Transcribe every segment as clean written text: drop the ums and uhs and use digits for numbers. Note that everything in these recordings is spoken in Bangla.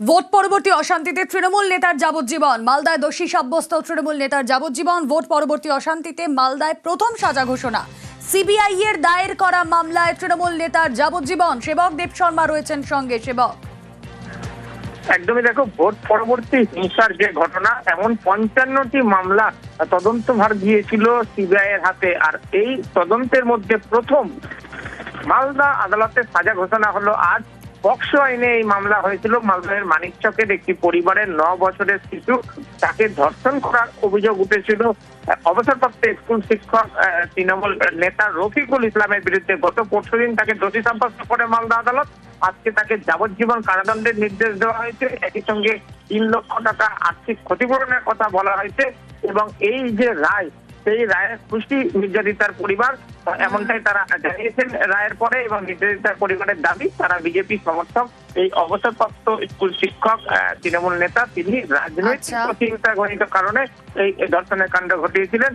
ভোট পরবর্তী অশান্তিতে তৃণমূল নেতার যাবজ্জীবন। মালদায় দোষী সাব্যস্ত তৃণমূল নেতার যাবজ্জীবন। ভোট পরবর্তী অশান্তিতে মালদায় প্রথম সাজা ঘোষণা। সিবিআই এর দায়ের করা মামলায় তৃণমূল নেতার যাবজ্জীবন। সেবক দেব শর্মা রয়েছেন সঙ্গে। সেবক, একদমই দেখো, ভোট পরবর্তী হিংসার যে ঘটনা, এমন 55টি মামলা তদন্তভার গিয়েছিল সিবিআই এর হাতে। আর এই তদন্তের মধ্যে প্রথম মালদা আদালতে সাজা ঘোষণা হলো আজ। পক্সো আইনে এই মামলা হয়েছিল। মালদার মানিকচকের একটি পরিবারের 9 বছরের শিশু, তাকে ধর্ষণ করার অভিযোগ উঠেছিল অবসরপ্রাপ্ত স্কুল শিক্ষক তৃণমূল নেতা রফিকুল ইসলামের বিরুদ্ধে। গত পরশুদিন তাকে দোষী সাব্যস্ত করে মালদা আদালত। আজকে তাকে যাবজ্জীবন কারাদণ্ডের নির্দেশ দেওয়া হয়েছে। একই সঙ্গে 3 লক্ষ টাকা আর্থিক ক্ষতিপূরণের কথা বলা হয়েছে। এবং এই যে রায়, সেই রায়ে খুশি নির্যাতিতার পরিবার, এমনটাই তারা জানিয়েছেন রায়ের পরে। এবং নির্যাতিতার পরিবারের দাবি, তারা বিজেপি সমর্থক। এই অবসরপ্রাপ্ত স্কুল শিক্ষক তৃণমূল নেতা, তিনি রাজনৈতিক প্রতিহিংসাজনিত কারণে এই ধর্ষণের কাণ্ড ঘটিয়েছিলেন।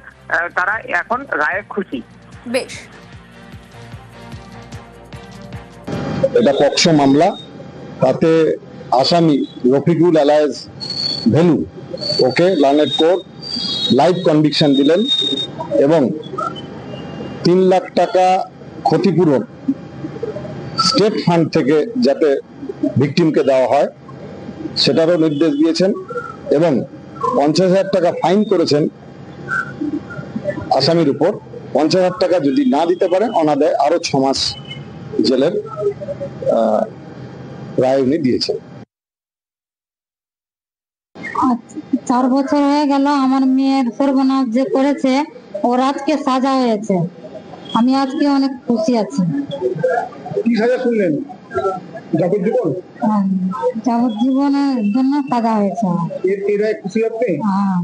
তারা এখন রায়ে খুশি। বেশ, এটা পক্সো মামলা। তাতে আসামি রফিকুল এলায়েজ ভেলু, ওকে লার্নেড কোর্ট লাইভ কনভিকশন দিলেন এবং 3 লাখ টাকা ক্ষতিপূরণ স্টেট ফান্ড থেকে যাতে ভিকটিমকে দেওয়া হয় সেটারও নির্দেশ দিয়েছেন। এবং 50,000 টাকা ফাইন করেছেন আসামির উপর। 50,000 টাকা যদি না দিতে পারে অনাদায়ে আরো 6 মাস জেলের রায় উনি দিয়েছেন। 4 বছর হয়ে গেল আমার মেয়ের সর্বনাশ যে করেছে, ওর আজকে সাজা হয়েছে। আমি আজকে অনেক খুশি আছি। কি সাজা শুনলেন? যাবজ্জীবন? যাবজ্জীবনের জন্য সাজা হয়েছে। খুশি আপনি? হ্যাঁ।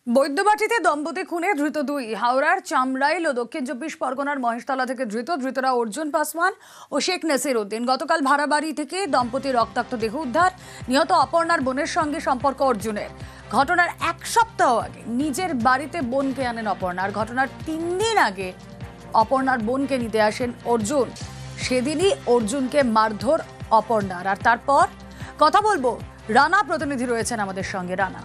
বৈদ্যবাটিতে দম্পতি খুনে ধৃত 2। হাওড়ার চামড়াইল ও দক্ষিণ 24 পরগনার মহেশতলা থেকে ধৃতরা অর্জুন পাসওয়ান ও শেখ নাসির উদ্দিন। গতকাল ভাড়া বাড়ি থেকে দম্পতির রক্তাক্ত দেহ উদ্ধার। নিহত অপর্ণার বোনের সঙ্গে সম্পর্ক অর্জুনের। ঘটনার 1 সপ্তাহ আগে নিজের বাড়িতে বোনকে আনেন অপর্ণার। ঘটনার 3 দিন আগে অপর্ণার বোনকে নিতে আসেন অর্জুন। সেদিনই অর্জুনকে মারধর অপর্ণার। আর তারপর কথা বলবো, রানা প্রতিনিধি রয়েছেন আমাদের সঙ্গে। রানা।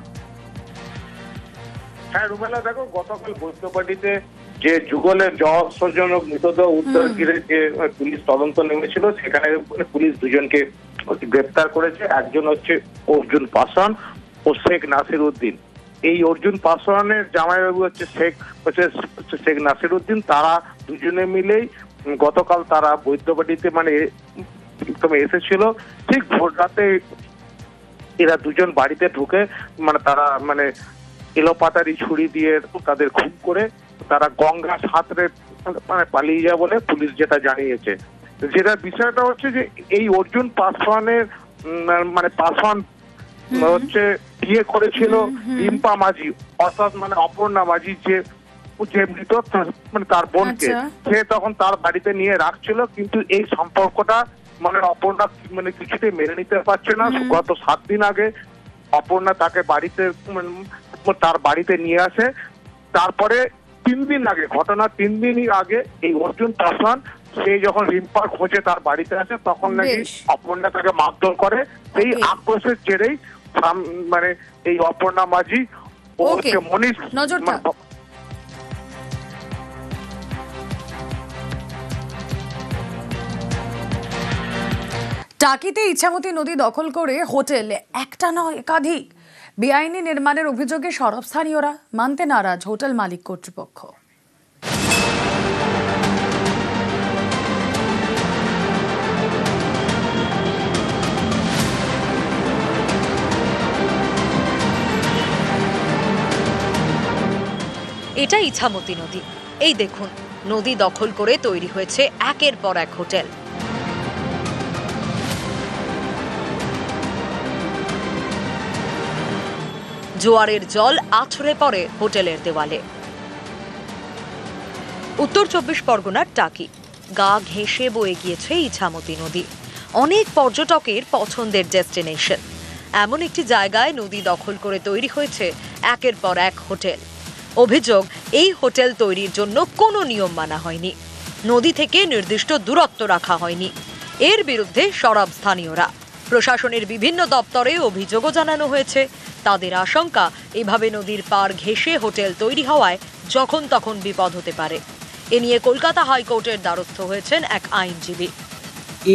হ্যাঁ রুমেলা, দেখো, গতকাল বৈদ্যবাটিতে যে যুগলের রহস্যজনক মৃতদেহ উদ্ধার ঘিরে যে পুলিশ তদন্ত নেমেছিল, সেখানে পুলিশ 2জনকে গ্রেপ্তার করেছে। একজন হচ্ছে অর্জুন পাসওয়ান ও শেখ নাসির উদ্দিন। এই অর্জুন পাসওয়ানের জামাইবাবু হচ্ছে শেখ নাসির উদ্দিন। তারা 2জনে মিলেই গতকাল তারা বৈদ্যবাটিতে এসেছিল। ঠিক ভোর রাতে এরা 2জন বাড়িতে ঢুকে তারা এলোপাতারি ছুরি দিয়ে তাদের খুন করে তারা গঙ্গা সাঁতরে পালিয়ে যায় বলে পুলিশ যেটা জানিয়েছে। যেটা বিষয়টা হচ্ছে যে এই অর্জুন পাসওয়ানের পাসওয়ান হচ্ছে বিয়ে করেছিল রিম্পা মাঝি, অর্থাৎ অপর্ণা মাঝি যে মৃত তার বোনকে। সে তখন তার বাড়িতে নিয়ে রাখছিল, কিন্তু এই সম্পর্কটা অপর্ণা কিছুতেই মেনে নিতে পারছে না। গত 7 দিন আগে অপর্ণা তাকে তার বাড়িতে নিয়ে আসে। তারপরে 3 দিন আগে, ঘটনা 3 দিনই আগে, এই অর্জুন পাসওয়ান সে যখন রিম্পার খোঁজে তার বাড়িতে আসে, তখন নাকি অপর্ণা তাকে মারধর করে। সেই আক্রোশের জেরেই এই অপর্ণা মাঝি ও হচ্ছে মনীষ টাকিতে ইছামতি নদী দখল করে হোটেল, একটা নয় একাধিক বেআইনি নির্মাণের অভিযোগে সরব স্থানীয়রা। মানতে নারাজ হোটেল মালিক কর্তৃপক্ষ। এটা ইছামতি নদী। এই দেখুন, নদী দখল করে তৈরি হয়েছে একের পর এক হোটেল। জোয়ারের জল আছড়ে পড়ে হোটেলের দেওয়ালে। উত্তর 24 পরগনার টাকি, গা ঘেঁষে বয়ে গিয়েছে ইছামতি নদী। অনেক পর্যটকের পছন্দের ডেস্টিনেশন। এমন একটি জায়গায় নদী দখল করে তৈরি হয়েছে একের পর এক হোটেল। অভিযোগ, এই হোটেল তৈরির জন্য কোনো নিয়ম মানা হয়নি, নদী থেকে নির্দিষ্ট দূরত্ব রাখা হয়নি। এর বিরুদ্ধে সরব স্থানীয়রা। প্রশাসনের বিভিন্ন দপ্তরে অভিযোগও জানানো হয়েছে। তাদের আশঙ্কা, এভাবে নদীর পাড় ঘেঁষে হোটেল তৈরি হওয়ায় যখন তখন বিপদ হতে পারে। এ নিয়ে কলকাতা হাইকোর্টের দ্বারস্থ হয়েছেন এক আইনজীবী।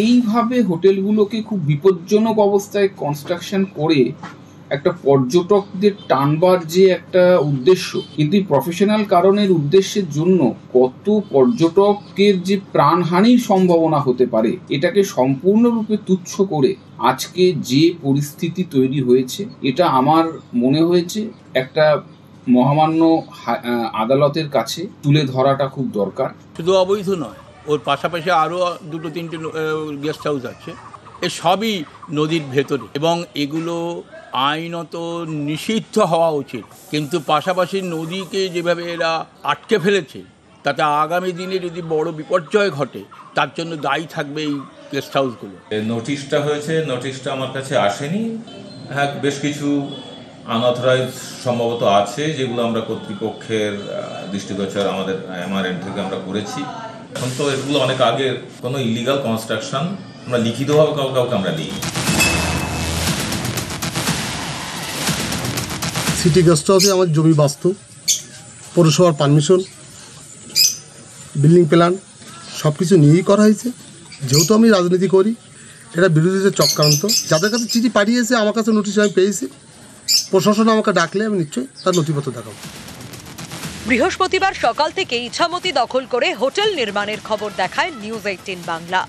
এইভাবে হোটেলগুলোকে খুব বিপজ্জনক অবস্থায় কনস্ট্রাকশন করে একটা পর্যটকদের টানবার যে একটা উদ্দেশ্য, কিন্তু প্রফেশনাল কারণের উদ্দেশ্যের জন্য কত পর্যটকের যে প্রাণহানির সম্ভাবনা হতে পারে, এটাকে সম্পূর্ণরূপে তুচ্ছ করে আজকে যে পরিস্থিতি তৈরি হয়েছে, এটা আমার মনে হয়েছে একটা মহামান্য আদালতের কাছে তুলে ধরাটা খুব দরকার। শুধু অবৈধ নয়, ওর পাশাপাশি আরও 2-3টে গেস্ট হাউস আছে, এ সবই নদীর ভেতরে এবং এগুলো আইনত নিষিদ্ধ হওয়া উচিত। কিন্তু পাশাপাশি নদীকে যেভাবে এরা আটকে ফেলেছে, তাতে আগামী দিনে যদি বড় বিপর্যয় ঘটে তার জন্য দায়ী থাকবে এই গেস্ট হাউসগুলো। নোটিশটা হয়েছে, নোটিশটা আমার কাছে আসেনি। হ্যাঁ, বেশ কিছু আনঅথরাইজ সম্ভবত আছে, যেগুলো আমরা কর্তৃপক্ষের দৃষ্টিগোচর আমার এন্ড থেকে আমরা করেছি। এখন তো এগুলো অনেক আগের, কোনো ইলিগাল কনস্ট্রাকশন আমরা লিখিতভাবে কাউকে আমরা দিই। সিটি গেস্ট হাউসে আমার জমি বাস্তু, পৌরসভার পারমিশন, বিল্ডিং প্ল্যান সব কিছু নিয়েই করা হয়েছে। যেহেতু আমি রাজনীতি করি, এটা বিরোধীদের চক্রান্ত। যাদের কাছে চিঠি পাঠিয়েছে, আমার কাছে নোটিশ আমি পেয়েছি। প্রশাসন আমাকে ডাকলে আমি নিশ্চয়ই তার নথিপত্র দেখাবো। বৃহস্পতিবার সকাল থেকে ইছামতি দখল করে হোটেল নির্মাণের খবর দেখায় নিউজ 18 বাংলা।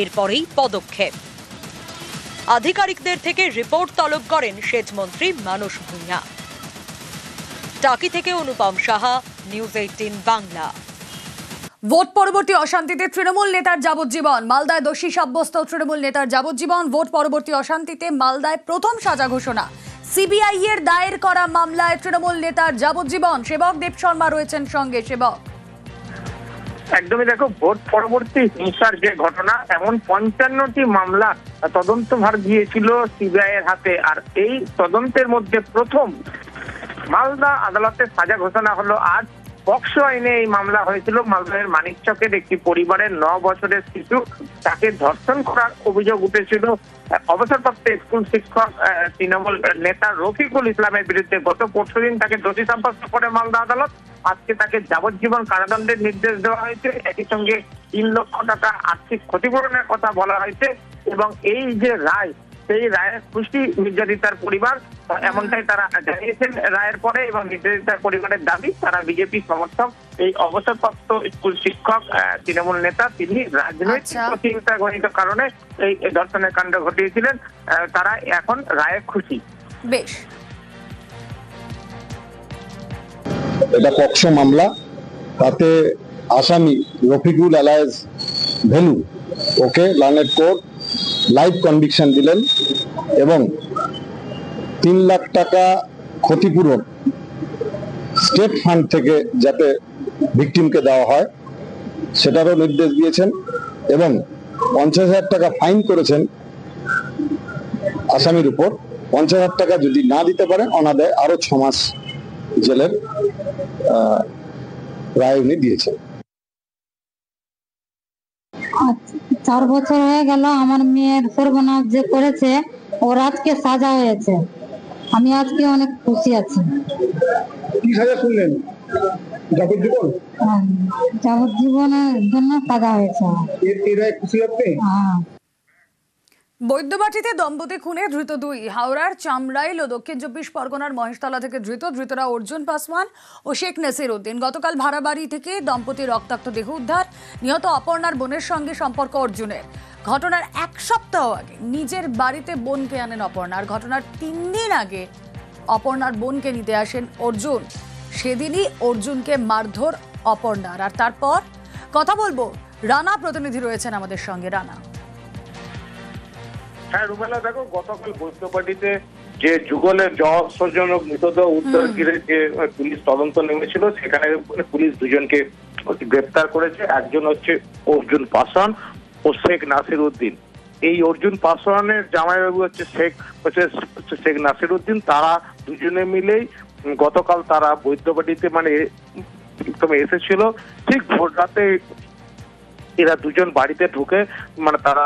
এরপরেই পদক্ষেপ। আধিকারিকদের থেকে রিপোর্ট তলব করেন সেচমন্ত্রী মানস ভূঁইয়া। টাকি থেকে অনুপম সাহা, নিউজ 18 বাংলা। ভোট পরবর্তী অশান্তিতে তৃণমূল নেতার যাবজ্জীবন। মালদায় দোষী সাব্যস্ত তৃণমূল নেতার যাবজ্জীবন। ভোট পরবর্তী অশান্তিতে মালদায় প্রথম সাজা ঘোষণা। সিবিআই এর দায়ের করা মামলায় তৃণমূল নেতার যাবজ্জীবন। সেবক দেব শর্মা রয়েছেন সঙ্গে। সেবক, একদমই দেখো, ভোট পরবর্তী হিংসার যে ঘটনা, এমন 55টি মামলা তদন্তভার গিয়েছিল সিবিআই এর হাতে। আর এই তদন্তের মধ্যে প্রথম মালদা আদালতে সাজা ঘোষণা হলো আজ। পক্সো আইনে এই মামলা হয়েছিল। মালদার মানিকচকের একটি পরিবারের 9 বছরের শিশু, তাকে ধর্ষণ করার অভিযোগ উঠেছিল অবসরপ্রাপ্ত স্কুল শিক্ষক তৃণমূল নেতা রফিকুল ইসলামের বিরুদ্ধে। গত পরশুদিন তাকে দোষী সাব্যস্ত করে মালদা আদালত। আজকে তাকে যাবজ্জীবন কারাদণ্ডের নির্দেশ দেওয়া হয়েছে। একই সঙ্গে 3 লক্ষ টাকা আর্থিক ক্ষতিপূরণের কথা বলা হয়েছে। এবং এই যে রায়, সেই রায়ের খুশি নির্যাতিতার পরিবার, এমনটাই তারা জানিয়েছেন রায়ের পরে। এবং নির্যাতিতার পরিবারের দাবি, তারা বিজেপি সমর্থক। এই অবসরপ্রাপ্ত স্কুল শিক্ষক তৃণমূল নেতা, তিনি রাজনৈতিক প্রতিহিংসাজনিত কারণে এই ধর্ষণের কাণ্ড ঘটিয়েছিলেন। তারা এখন রায়ে খুশি। বেশ, এটা পক্সো মামলা। তাতে আসামি রফিকুল এলায়েজ ভেলু, ওকে লার্নেড কোর্ট লাইভ কনভিকশন দিলেন এবং 3 লাখ টাকা ক্ষতিপূরণ স্টেট ফান্ড থেকে যাতে ভিকটিমকে দেওয়া হয় সেটারও নির্দেশ দিয়েছেন এবং 50,000 টাকা ফাইন করেছেন আসামির উপর। 50,000 টাকা যদি না দিতে পারে, অনাদায়ে আরো 6 মাস জেলের রায় উনি দিয়েছেন। 4 বছর হয়ে গেল আমার মেয়ের সর্বনাশ যে করেছে, ওর আজকে সাজা হয়েছে। আমি আজকে অনেক খুশি আছি। কি সাজা শুনলেন? যাবজ্জীবন? যাবজ্জীবনের জন্য সাজা হয়েছে। খুশি আপনি? হ্যাঁ। বৈদ্যবাটিতে দম্পতি খুনে ধৃত 2। হাওড়ার চামড়াইল ও দক্ষিণ 24 পরগনার মহেশতলা থেকে ধৃতরা অর্জুন পাসওয়ান ও শেখ নাসির উদ্দিন। গতকাল ভাড়া বাড়ি থেকে দম্পতির রক্তাক্ত দেহ উদ্ধার। নিহত অপর্ণার বোনের সঙ্গে সম্পর্ক অর্জুনের। ঘটনার 1 সপ্তাহ আগে নিজের বাড়িতে বোনকে আনেন অপর্ণার। ঘটনার 3 দিন আগে অপর্ণার বোনকে নিতে আসেন অর্জুন। সেদিনই অর্জুনকে মারধর অপর্ণার। আর তারপর কথা বলবো, রানা প্রতিনিধি রয়েছেন আমাদের সঙ্গে। রানা। হ্যাঁ রুমেলা, দেখো, গতকাল বৈদ্যবাটিতে যে যুগলের রহস্যজনক মৃতদেহ উদ্ধার ঘিরে যে পুলিশ তদন্ত নেমেছিল, সেখানে পুলিশ 2জনকে গ্রেপ্তার করেছে। একজন হচ্ছে অর্জুন পাসওয়ান ও শেখ নাসির উদ্দিন। এই অর্জুন পাসওয়ানের জামাইবাবু হচ্ছে শেখ নাসির উদ্দিন। তারা 2জনে মিলেই গতকাল তারা বৈদ্যবাটিতে প্রথমে এসেছিল। ঠিক ভোর রাতে এরা 2জন বাড়িতে ঢুকে তারা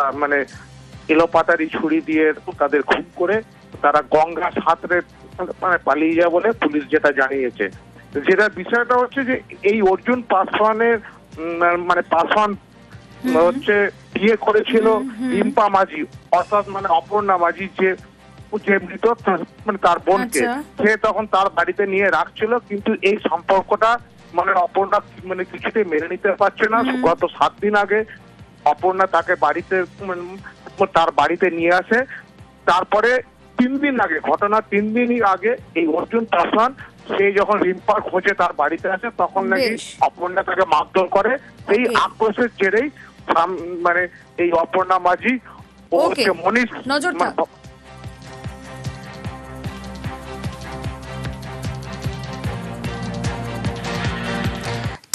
এলোপাতারি ছুরি দিয়ে তাদের খুন করে তারা গঙ্গা সাঁতরে মানে পালিয়ে যায় বলে পুলিশ যেটা জানিয়েছে। যেটা বিষয়টা হচ্ছে যে এই অর্জুন পাসওয়ানের মানে পাসওয়ান হচ্ছে বিয়ে করেছিল রিম্পা মাঝি, অর্থাৎ মানে অপর্ণা মাঝি যে মৃত মানে তার বোনকে। সে তখন তার বাড়িতে নিয়ে রাখছিল, কিন্তু এই সম্পর্কটা মানে অপর্ণা মানে কিছুতেই মেনে নিতে পারছে না। গত 7 দিন আগে অপর্ণা তাকে বাড়িতে তার বাড়িতে নিয়ে আসে। তারপরে 3 দিন আগে, ঘটনা 3 দিনই আগে এই অর্জুন পাসওয়ান সে যখন রিম্পার খোঁজে তার বাড়িতে আসে, তখন নাকি অপর্ণা তাকে মারধর করে। সেই আক্রোশের জেরেই মানে এই অপর্ণা মাঝি ও হচ্ছে মনীষ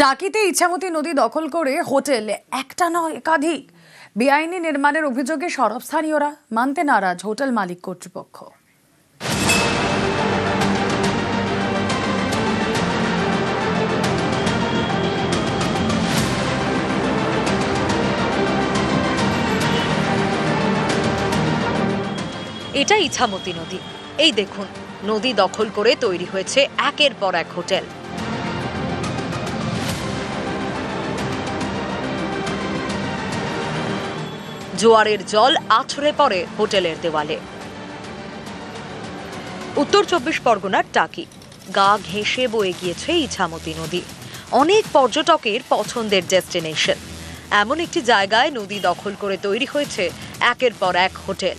টাকিতে ইছামতি নদী দখল করে হোটেল একটা নয় একাধিক বেআইনি নির্মাণের অভিযোগে সরব স্থানীয়রা, মানতে নারাজ হোটেল মালিক কর্তৃপক্ষ। এটা ইছামতি নদী। এই দেখুন, নদী দখল করে তৈরি হয়েছে একের পর এক হোটেল। জোয়ারের জল আছড়ে পড়ে হোটেলের দেওয়ালে। উত্তর 24 পরগনার টাকি, গা ঘেঁষে বয়ে গিয়েছে ইছামতি নদী। অনেক পর্যটকের পছন্দের ডেস্টিনেশন। এমন একটি জায়গায় নদী দখল করে তৈরি হয়েছে একের পর এক হোটেল।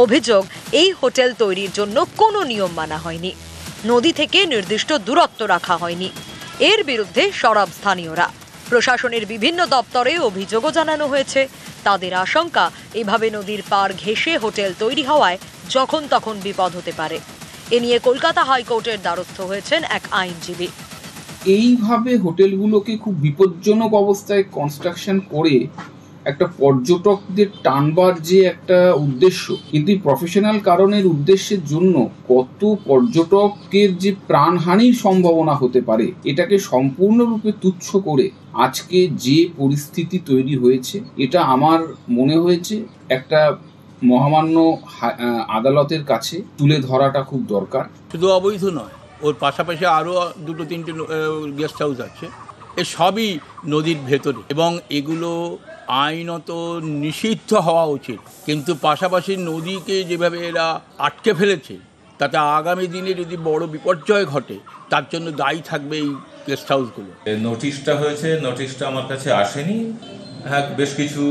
অভিযোগ, এই হোটেল তৈরির জন্য কোনো নিয়ম মানা হয়নি, নদী থেকে নির্দিষ্ট দূরত্ব রাখা হয়নি। এর বিরুদ্ধে সরব স্থানীয়রা। প্রশাসনের বিভিন্ন দপ্তরে অভিযোগও জানানো হয়েছে। তাদের আশঙ্কা, এভাবে নদীর পার ঘেঁষে হোটেল তৈরি হওয়ায় যখন তখন বিপদ হতে পারে। এ নিয়ে কলকাতা হাইকোর্টের দ্বারস্থ হয়েছেন এক আইনজীবী। এইভাবে হোটেলগুলোকে খুব বিপজ্জনক অবস্থায় কনস্ট্রাকশন করে একটা পর্যটকদের টানবার যে একটা উদ্দেশ্য, কিন্তু প্রফেশনাল কারণের উদ্দেশ্যের জন্য কত পর্যটকের যে প্রাণহানির সম্ভাবনা হতে পারে, এটাকে সম্পূর্ণরূপে তুচ্ছ করে আজকে যে পরিস্থিতি তৈরি হয়েছে, এটা আমার মনে হয়েছে একটা মহামান্য আদালতের কাছে তুলে ধরাটা খুব দরকার। শুধু অবৈধ নয়, ওর পাশাপাশি আরও 2-3টে গেস্ট হাউস আছে। এ সবই নদীর ভেতরে এবং এগুলো আইনত নিষিদ্ধ হওয়া উচিত। কিন্তু পাশাপাশি নদীকে যেভাবে এরা আটকে ফেলেছে, তাতে আগামী দিনে যদি বড় বিপর্যয় ঘটে, তার জন্য দায়ী থাকবে এই গেস্ট হাউসগুলো। নোটিশটা হয়েছে, নোটিশটা আমার কাছে আসেনি। হ্যাঁ, বেশ কিছু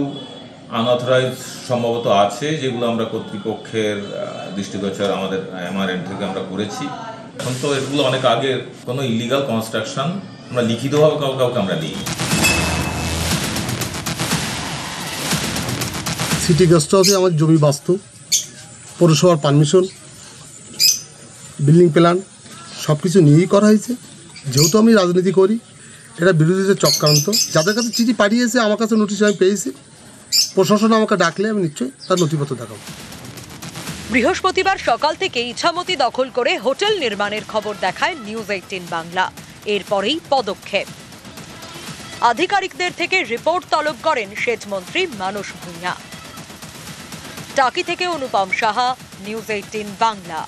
আনঅথরাইজ সম্ভবত আছে, যেগুলো আমরা কর্তৃপক্ষের দৃষ্টিগোচর আমাদের আমার এন্ড থেকে আমরা করেছি। এখন তো এগুলো অনেক আগে, কোনো ইলিগাল কনস্ট্রাকশন আমরা লিখিতভাবে কাউকে আমরা দিই। সিটি গেস্ট হাউসে আমার জমি বাস্তু, পৌরসভার পারমিশন, বিল্ডিং প্ল্যান সব কিছু নিয়েই করা হয়েছে। যেহেতু আমি রাজনীতি করি, এটা বিরোধীদের চক্রান্ত। যাদের কাছে চিঠি পাঠিয়েছে, আমার কাছে নোটিশ আমি পেয়েছি। প্রশাসন আমাকে ডাকলে আমি নিশ্চয়ই তার নথিপত্র দেখাবো। বৃহস্পতিবার সকাল থেকে ইছামতি দখল করে হোটেল নির্মাণের খবর দেখায় নিউজ 18 বাংলা। এরপরেই পদক্ষেপ। আধিকারিকদের থেকে রিপোর্ট তলব করেন সেচমন্ত্রী মানস ভূঁইয়া। টাকি থেকে অনুপম সাহা, নিউজ 18 বাংলা।